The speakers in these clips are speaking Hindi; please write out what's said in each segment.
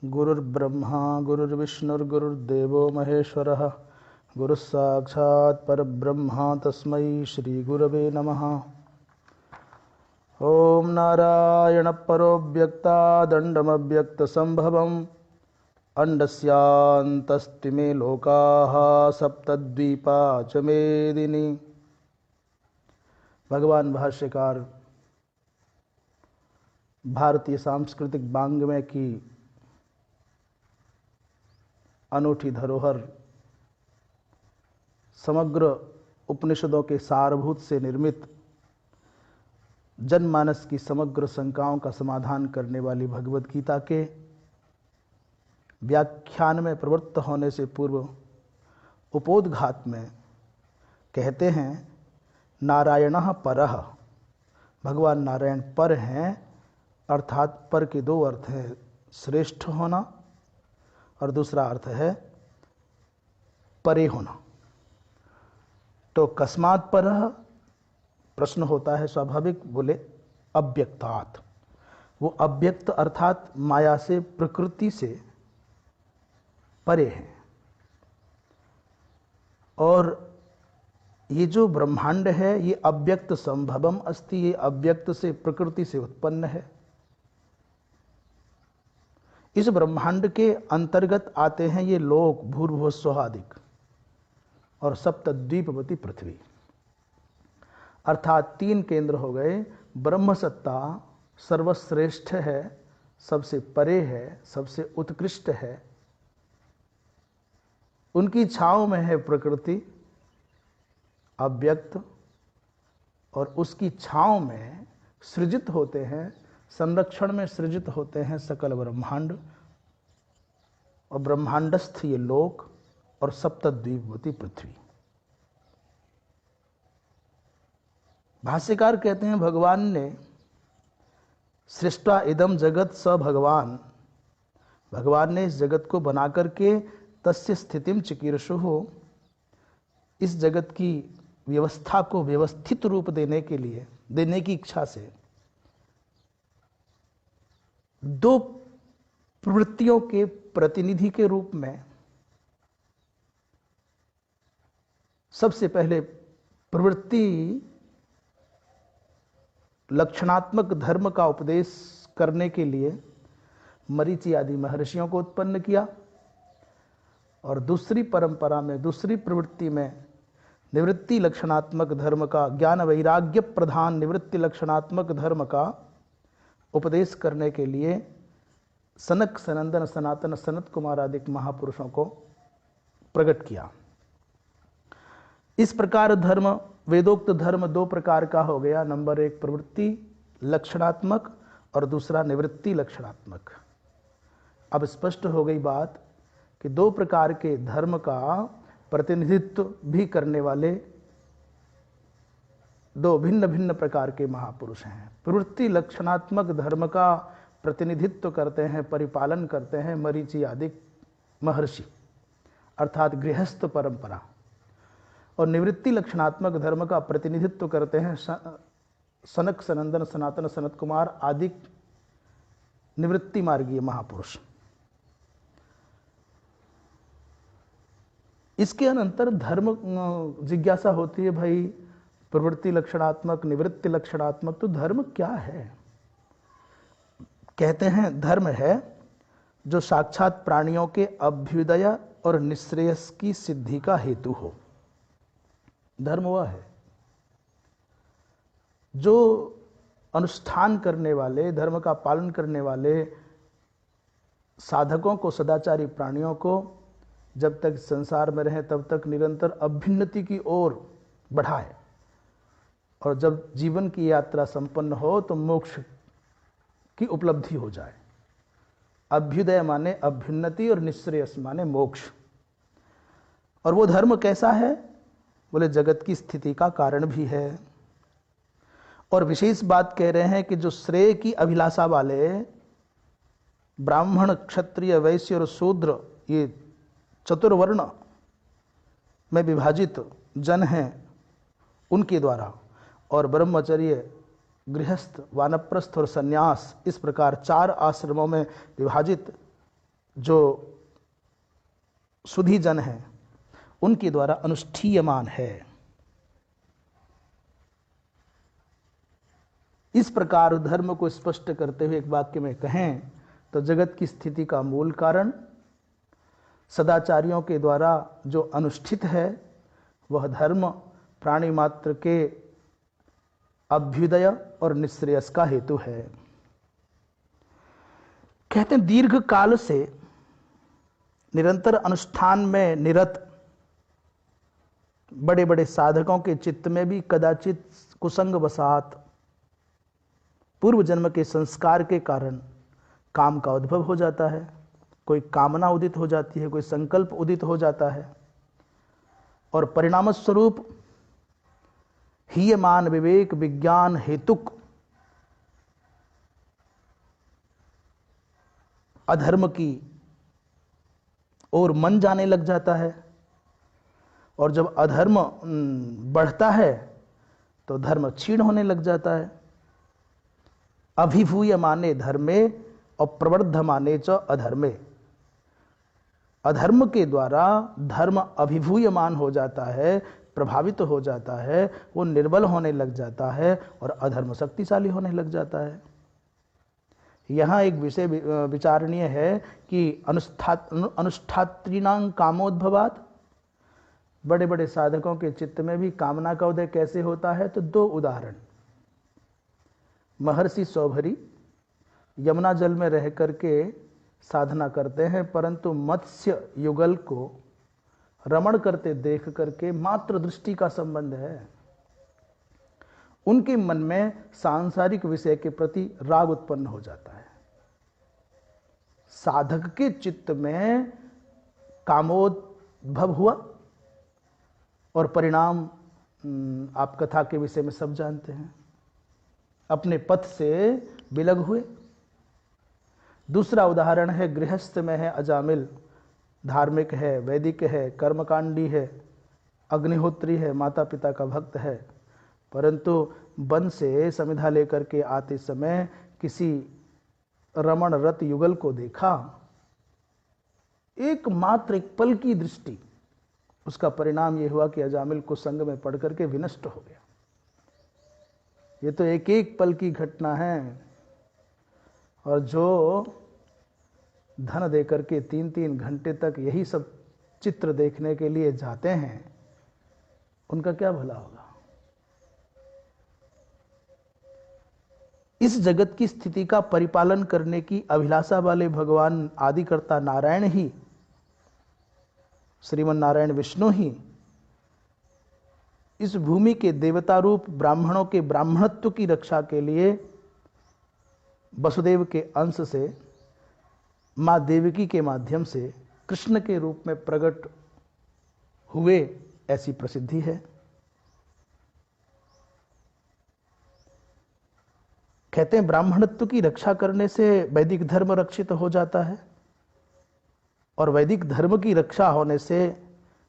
गुरुर्ब्रह्मा गुरुर्विष्णुर्गुरुर्देवो महेश्वरः गुरुः साक्षात् परब्रह्म तस्मै श्रीगुरवे नमः। ॐ नारायण परो व्यक्ता दण्डमव्यक्तसम्भवम् अंडस्यान्तस्तिमे लोकाः सप्तद्वीपा च मेदिनी। भगवान भाष्यकार भारतीय सांस्कृतिक वाङ्मय की अनूठी धरोहर समग्र उपनिषदों के सारभूत से निर्मित जनमानस की समग्र शंकाओं का समाधान करने वाली भगवद गीता के व्याख्यान में प्रवृत्त होने से पूर्व उपोद्घात में कहते हैं नारायणः परः, भगवान नारायण पर हैं, अर्थात पर के दो अर्थ हैं, श्रेष्ठ होना और दूसरा अर्थ है परे होना। तो कस्मात् परः प्रश्न होता है स्वाभाविक, बोले अव्यक्तात्। वो अव्यक्त अर्थात माया से, प्रकृति से परे हैं। और ये जो ब्रह्मांड है ये अव्यक्त संभवम अस्ति, ये अव्यक्त से, प्रकृति से उत्पन्न है। इस ब्रह्मांड के अंतर्गत आते हैं ये लोक, भूर्भुवः स्वहादिक और सप्तद्वीपवती पृथ्वी, अर्थात तीन केंद्र हो गए। ब्रह्म सत्ता सर्वश्रेष्ठ है, सबसे परे है, सबसे उत्कृष्ट है। उनकी छांव में है प्रकृति अव्यक्त, और उसकी छांव में सृजित होते हैं, संरक्षण में सृजित होते हैं सकल ब्रह्मांड, और ब्रह्मांडस्थ ये लोक और सप्तद्वीपवती पृथ्वी। भाष्यकार कहते हैं भगवान ने सृष्टा इदम जगत स भगवान, भगवान ने इस जगत को बना करके तस्य स्थितिम चिकीर्षुः, इस जगत की व्यवस्था को व्यवस्थित रूप देने के लिए, देने की इच्छा से दो प्रवृत्तियों के प्रतिनिधि के रूप में सबसे पहले प्रवृत्ति लक्षणात्मक धर्म का उपदेश करने के लिए मरीचि आदि महर्षियों को उत्पन्न किया, और दूसरी परंपरा में, दूसरी प्रवृत्ति में निवृत्ति लक्षणात्मक धर्म का, ज्ञान वैराग्य प्रधान निवृत्ति लक्षणात्मक धर्म का उपदेश करने के लिए सनक, सनंदन, सनातन, सनत कुमार आदि महापुरुषों को प्रकट किया। इस प्रकार धर्म, वेदोक्त धर्म दो प्रकार का हो गया। नंबर एक प्रवृत्ति लक्षणात्मक और दूसरा निवृत्ति लक्षणात्मक। अब स्पष्ट हो गई बात कि दो प्रकार के धर्म का प्रतिनिधित्व भी करने वाले दो भिन्न भिन्न प्रकार के महापुरुष हैं। प्रवृत्ति लक्षणात्मक धर्म का प्रतिनिधित्व करते हैं, परिपालन करते हैं मरीचि आदि महर्षि, अर्थात गृहस्थ परंपरा, और निवृत्ति लक्षणात्मक धर्म का प्रतिनिधित्व करते हैं सनक, सनंदन, सनातन, सनत कुमार आदि निवृत्ति मार्गीय महापुरुष। इसके अनंतर धर्म जिज्ञासा होती है, भाई प्रवृत्ति लक्षणात्मक, निवृत्ति लक्षणात्मक, तो धर्म क्या है? कहते हैं धर्म है जो साक्षात प्राणियों के अभ्युदय और निश्रेयस की सिद्धि का हेतु हो। धर्म वह है जो अनुष्ठान करने वाले, धर्म का पालन करने वाले साधकों को, सदाचारी प्राणियों को जब तक संसार में रहें तब तक निरंतर अभ्युन्नति की ओर बढ़ाए, और जब जीवन की यात्रा संपन्न हो तो मोक्ष की उपलब्धि हो जाए। अभ्युदय माने अभ्युन्नति और निश्रेयस माने मोक्ष। और वो धर्म कैसा है? बोले जगत की स्थिति का कारण भी है। और विशेष बात कह रहे हैं कि जो श्रेय की अभिलाषा वाले ब्राह्मण, क्षत्रिय, वैश्य और शूद्र, ये चतुर्वर्ण में विभाजित जन हैं, उनके द्वारा, और ब्रह्मचर्य, गृहस्थ, वानप्रस्थ और संन्यास, इस प्रकार चार आश्रमों में विभाजित जो सुधी जन हैं उनके द्वारा अनुष्ठीयमान है। इस प्रकार धर्म को स्पष्ट करते हुए एक वाक्य में कहें तो जगत की स्थिति का मूल कारण सदाचारियों के द्वारा जो अनुष्ठित है वह धर्म प्राणी मात्र के अभ्युदय और निश्रेयस का हेतु है। कहते हैं दीर्घ काल से निरंतर अनुष्ठान में निरत बड़े बड़े साधकों के चित्त में भी कदाचित कुसंग वसात पूर्व जन्म के संस्कार के कारण काम का उद्भव हो जाता है, कोई कामना उदित हो जाती है, कोई संकल्प उदित हो जाता है और परिणाम स्वरूप हीयमान विवेक विज्ञान हेतुक अधर्म की ओर मन जाने लग जाता है और जब अधर्म बढ़ता है तो धर्म क्षीण होने लग जाता है। अभिभूयमाने धर्मे और प्रवर्धमाने च अधर्मे, अधर्म के द्वारा धर्म अभिभूयमान हो जाता है, प्रभावित हो जाता है, वो निर्बल होने लग जाता है और अधर्म शक्तिशाली होने लग जाता है। यहाँ एक विषय विचारणीय है कि अनुष्ठात्रीणां कामोद्भवात्, बड़े बड़े साधकों के चित्त में भी कामना का उदय कैसे होता है। तो दो उदाहरण, महर्षि सौभरी यमुना जल में रह करके साधना करते हैं परंतु मत्स्य युगल को रमण करते देख करके मात्र दृष्टि का संबंध है, उनके मन में सांसारिक विषय के प्रति राग उत्पन्न हो जाता है। साधक के चित्त में कामोद्भव हुआ और परिणाम आप कथा के विषय में सब जानते हैं, अपने पथ से विलग हुए। दूसरा उदाहरण है गृहस्थ में है अजामिल, धार्मिक है, वैदिक है, कर्मकांडी है, अग्निहोत्री है, माता पिता का भक्त है, परंतु वन से समिधा लेकर के आते समय किसी रमण रत युगल को देखा, एकमात्र एक पल की दृष्टि, उसका परिणाम यह हुआ कि अजामिल को संग में पड़ करके विनष्ट हो गया। ये तो एक एक पल की घटना है और जो धन देकर के 3-3 घंटे तक यही सब चित्र देखने के लिए जाते हैं, उनका क्या भला होगा। इस जगत की स्थिति का परिपालन करने की अभिलाषा वाले भगवान आदिकर्ता नारायण ही, श्रीमन नारायण विष्णु ही इस भूमि के देवता रूप ब्राह्मणों के ब्राह्मणत्व की रक्षा के लिए वसुदेव के अंश से मां देवकी के माध्यम से कृष्ण के रूप में प्रकट हुए, ऐसी प्रसिद्धि है। कहते हैं ब्राह्मणत्व की रक्षा करने से वैदिक धर्म रक्षित हो जाता है और वैदिक धर्म की रक्षा होने से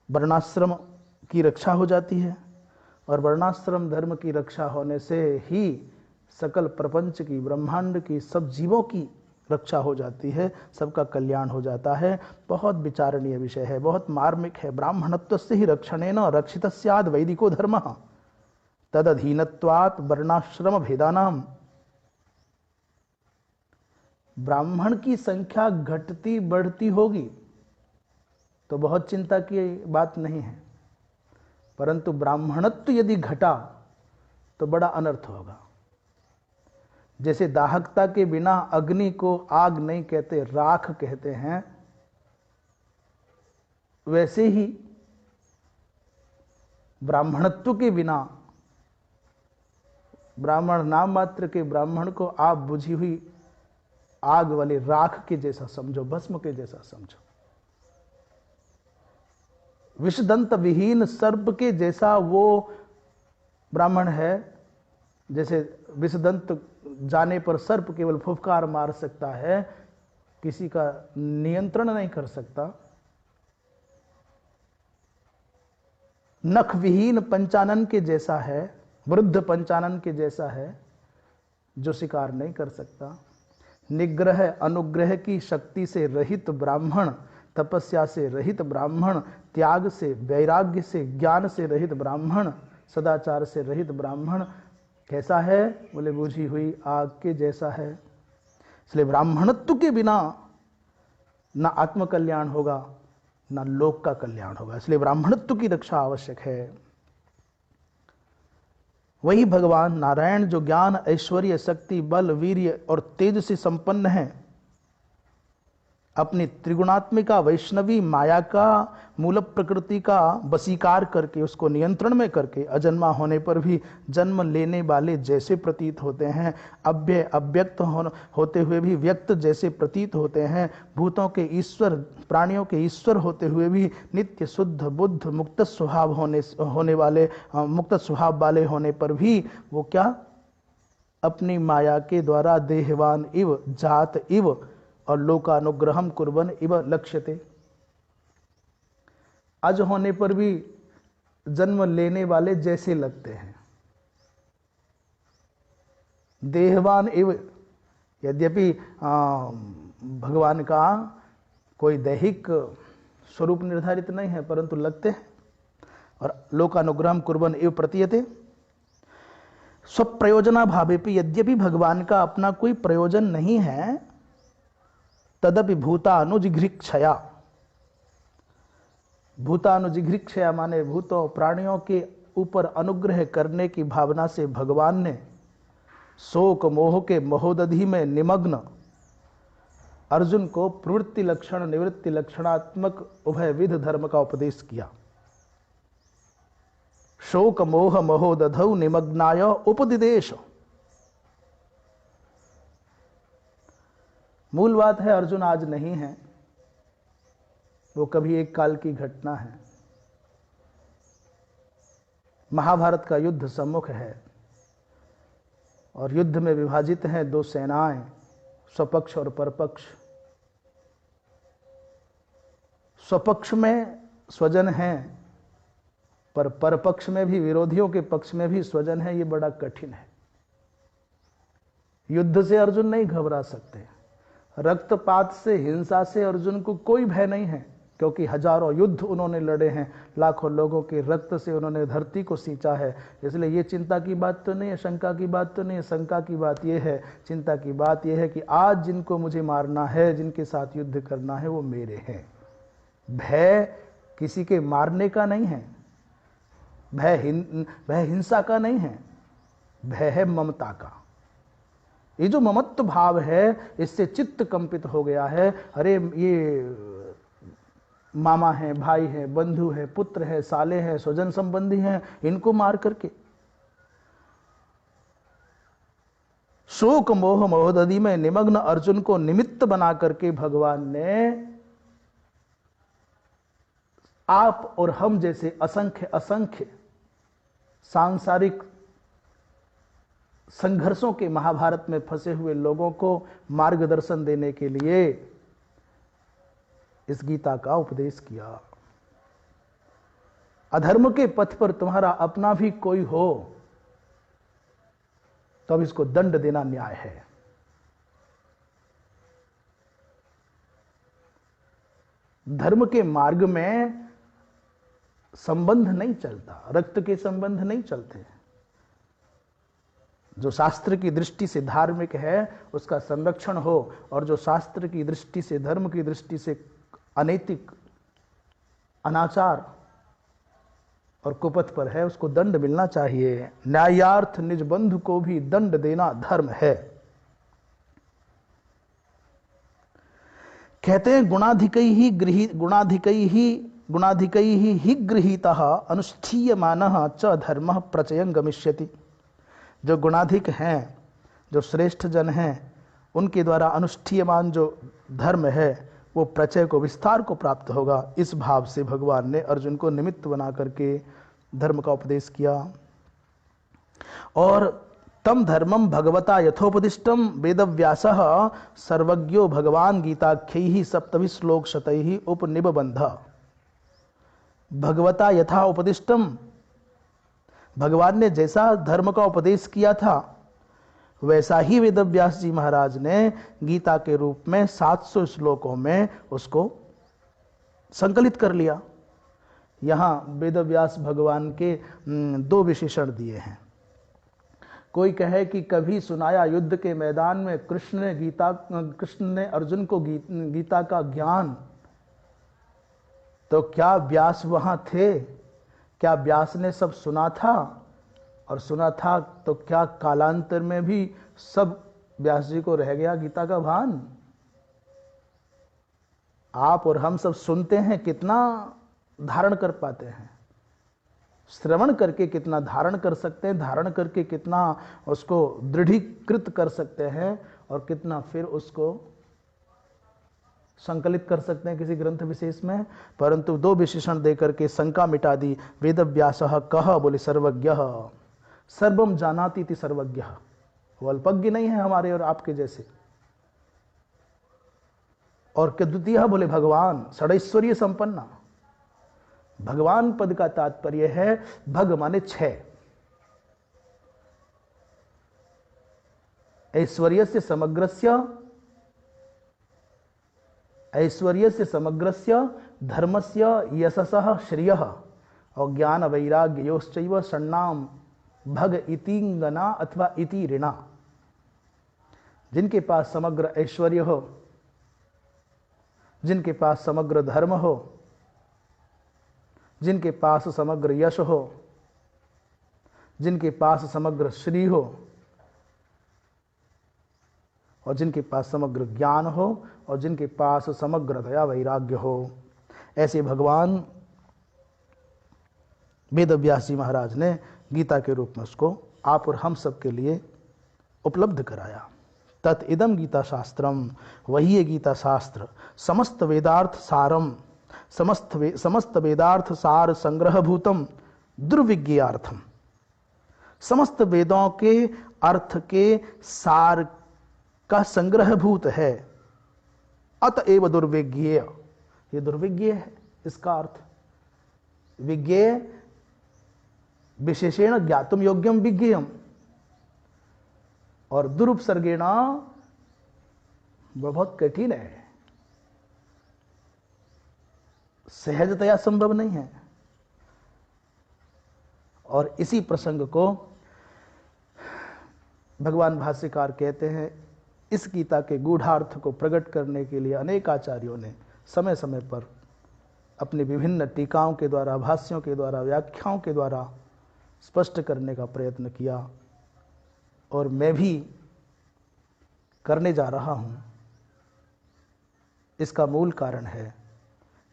वर्णाश्रम की रक्षा हो जाती है और वर्णाश्रम धर्म की रक्षा होने से ही सकल प्रपंच की, ब्रह्मांड की, सब जीवों की रक्षा हो जाती है, सबका कल्याण हो जाता है। बहुत विचारणीय विषय है, बहुत मार्मिक है। ब्राह्मणत्व से ही रक्षणेन रक्षित स्याद वैदिको धर्म तदधीनत्वात् वर्णाश्रम भेदानाम। ब्राह्मण की संख्या घटती बढ़ती होगी तो बहुत चिंता की बात नहीं है, परंतु ब्राह्मणत्व यदि घटा तो बड़ा अनर्थ होगा। जैसे दाहकता के बिना अग्नि को आग नहीं कहते, राख कहते हैं, वैसे ही ब्राह्मणत्व के बिना, ब्राह्मण नाम मात्र के ब्राह्मण को आप बुझी हुई आग वाले राख के जैसा समझो, भस्म के जैसा समझो, विषदंत विहीन सर्प के जैसा वो ब्राह्मण है। जैसे विषदंत जाने पर सर्प केवल फुफकार मार सकता है, किसी का नियंत्रण नहीं कर सकता। नख विहीन पंचानन के जैसा है, वृद्ध पंचानन के जैसा है, जो शिकार नहीं कर सकता। निग्रह अनुग्रह की शक्ति से रहित ब्राह्मण, तपस्या से रहित ब्राह्मण, त्याग से, वैराग्य से, ज्ञान से रहित ब्राह्मण, सदाचार से रहित ब्राह्मण कैसा है? बोले बुझी हुई आग के जैसा है। इसलिए ब्राह्मणत्व के बिना ना आत्मकल्याण होगा ना लोक का कल्याण होगा, इसलिए ब्राह्मणत्व की रक्षा आवश्यक है। वही भगवान नारायण जो ज्ञान, ऐश्वर्य, शक्ति, बल, वीर्य और तेज से संपन्न है, अपनी त्रिगुणात्मिका वैष्णवी माया का मूल प्रकृति का वशीकार करके, उसको नियंत्रण में करके, अजन्मा होने पर भी जन्म लेने वाले जैसे प्रतीत होते हैं, अव्यय अव्यक्त होते हुए भी व्यक्त जैसे प्रतीत होते हैं, भूतों के ईश्वर, प्राणियों के ईश्वर होते हुए भी नित्य शुद्ध बुद्ध मुक्त स्वभाव होने वाले, मुक्त स्वभाव वाले होने पर भी वो क्या? अपनी माया के द्वारा देहवान इव जात इव और लोकानुग्रहम कुर्बन इव लक्ष्यते। अज होने पर भी जन्म लेने वाले जैसे लगते हैं। देहवान इव, यद्यपि भगवान का कोई दैहिक स्वरूप निर्धारित नहीं है, परंतु लगते हैं। और लोकानुग्रहम कुर्बन इव प्रतीयते। स्वप्रयोजना भावेपि, यद्यपि भगवान का अपना कोई प्रयोजन नहीं है, तदपि भूतानुजिघृक्षया, भूतानुजिघृक्षया माने भूतों प्राणियों के ऊपर अनुग्रह करने की भावना से भगवान ने शोक मोह के महोदधि में निमग्न अर्जुन को प्रवृत्ति लक्षण निवृत्ति लक्षणात्मक उभयविध धर्म का उपदेश किया। शोक मोह महोदधौ निमग्नाय उपदिदेश। मूल बात है अर्जुन आज नहीं है, वो कभी एक काल की घटना है। महाभारत का युद्ध सम्मुख है और युद्ध में विभाजित हैं दो सेनाएं, स्वपक्ष और परपक्ष। स्वपक्ष में स्वजन हैं, पर परपक्ष में भी, विरोधियों के पक्ष में भी स्वजन है। ये बड़ा कठिन है। युद्ध से अर्जुन नहीं घबरा सकते, रक्तपात से, हिंसा से अर्जुन को कोई भय नहीं है, क्योंकि हजारों युद्ध उन्होंने लड़े हैं, लाखों लोगों के रक्त से उन्होंने धरती को सींचा है। इसलिए ये चिंता की बात तो नहीं है, शंका की बात तो नहीं है। शंका की बात यह है, चिंता की बात यह है कि आज जिनको मुझे मारना है, जिनके साथ युद्ध करना है, वो मेरे हैं। भय किसी के मारने का नहीं है, भय हिंसा का नहीं है, भय है ममता का। ये जो ममत्व भाव है, इससे चित्त कंपित हो गया है। अरे ये मामा है, भाई है, बंधु है, पुत्र है, साले हैं, स्वजन संबंधी हैं, इनको मार करके। शोक मोह महोदधि में निमग्न अर्जुन को निमित्त बना करके भगवान ने आप और हम जैसे असंख्य असंख्य सांसारिक संघर्षों के महाभारत में फंसे हुए लोगों को मार्गदर्शन देने के लिए इस गीता का उपदेश किया। अधर्म के पथ पर तुम्हारा अपना भी कोई हो तो अब इसको दंड देना न्याय है। धर्म के मार्ग में संबंध नहीं चलता, रक्त के संबंध नहीं चलते। जो शास्त्र की दृष्टि से धार्मिक है उसका संरक्षण हो, और जो शास्त्र की दृष्टि से, धर्म की दृष्टि से अनैतिक, अनाचार और कुपथ पर है, उसको दंड मिलना चाहिए। न्यायार्थ निज बंधु को भी दंड देना धर्म है। कहते हैं गुणाधिकै ही गृहीतः अनुष्ठीयमानः च धर्मः प्रचयं गमिष्यति। जो गुणाधिक हैं, जो श्रेष्ठ जन हैं, उनके द्वारा अनुष्ठीयमान जो धर्म है वो प्रचय को, विस्तार को प्राप्त होगा। इस भाव से भगवान ने अर्जुन को निमित्त बना करके धर्म का उपदेश किया। और तम धर्मम भगवता यथोपदिष्टम वेदव्यासः सर्वज्ञो भगवान गीताख्यैः सप्तभि श्लोक शतैः उपनिबबन्ध। भगवता यथा उपदिष्टम, भगवान ने जैसा धर्म का उपदेश किया था वैसा ही वेदव्यास जी महाराज ने गीता के रूप में 700 श्लोकों में उसको संकलित कर लिया। यहां वेदव्यास भगवान के 2 विशेषण दिए हैं। कोई कहे कि कभी सुनाया युद्ध के मैदान में कृष्ण ने अर्जुन को गीता का ज्ञान, तो क्या व्यास वहां थे? क्या व्यास ने सब सुना था? और सुना था तो क्या कालांतर में भी सब व्यास जी को रह गया गीता का भान? आप और हम सब सुनते हैं, कितना धारण कर पाते हैं? श्रवण करके कितना धारण कर सकते हैं, धारण करके कितना उसको दृढ़ीकृत कर सकते हैं, और कितना फिर उसको संकलित कर सकते हैं किसी ग्रंथ विशेष में। परंतु 2 विशेषण देकर के शंका मिटा दी। वेदव्यासः कः, बोले सर्वज्ञः, सर्वम जानाति इति सर्वज्ञः। वो अल्पज्ञ नहीं है हमारे और आपके जैसे। और के द्वितीय बोले भगवान, षडैश्वर्य संपन्ना। भगवान पद का तात्पर्य है भग माने 6, ऐश्वर्यस्य समग्रस्य धर्मस्य यशसः श्रियः और ज्ञान वैराग्योश्चैव षण्णाम भग इतिंगना अथवा इति ऋणा। जिनके पास समग्र ऐश्वर्य हो, जिनके पास समग्र धर्म हो, जिनके पास समग्र यश हो, जिनके पास समग्र श्री हो, और जिनके पास समग्र ज्ञान हो, और जिनके पास समग्र दया वैराग्य हो, ऐसे भगवान वेदव्यास जी महाराज ने गीता के रूप में उसको आप और हम सब के लिए उपलब्ध कराया। तत् इदम गीता शास्त्रम, वही है गीता शास्त्र, समस्त वेदार्थ सारम, समस्त वेदार्थ सार संग्रहभूतम दुर्विज्ञार्थम। समस्त वेदों के अर्थ के सार का संग्रहभूत है। अतएव दुर्विज्ञेय, ये दुर्विज्ञेय है इसका अर्थ। विज्ञेय विशेषेण ज्ञातुम योग्यम विज्ञेयम, और दुरुपसर्गेण वह बहुत कठिन है, सहजतया संभव नहीं है। और इसी प्रसंग को भगवान भाष्यकार कहते हैं, इस गीता के गूढ़ार्थ को प्रकट करने के लिए अनेक आचार्यों ने समय समय पर अपनी विभिन्न टीकाओं के द्वारा, भाष्यों के द्वारा, व्याख्याओं के द्वारा स्पष्ट करने का प्रयत्न किया, और मैं भी करने जा रहा हूं। इसका मूल कारण है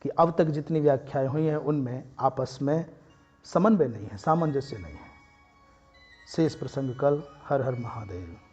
कि अब तक जितनी व्याख्याएं हुई हैं उनमें आपस में समन्वय नहीं है, सामंजस्य नहीं है। शेष प्रसंग कल। हर हर महादेव।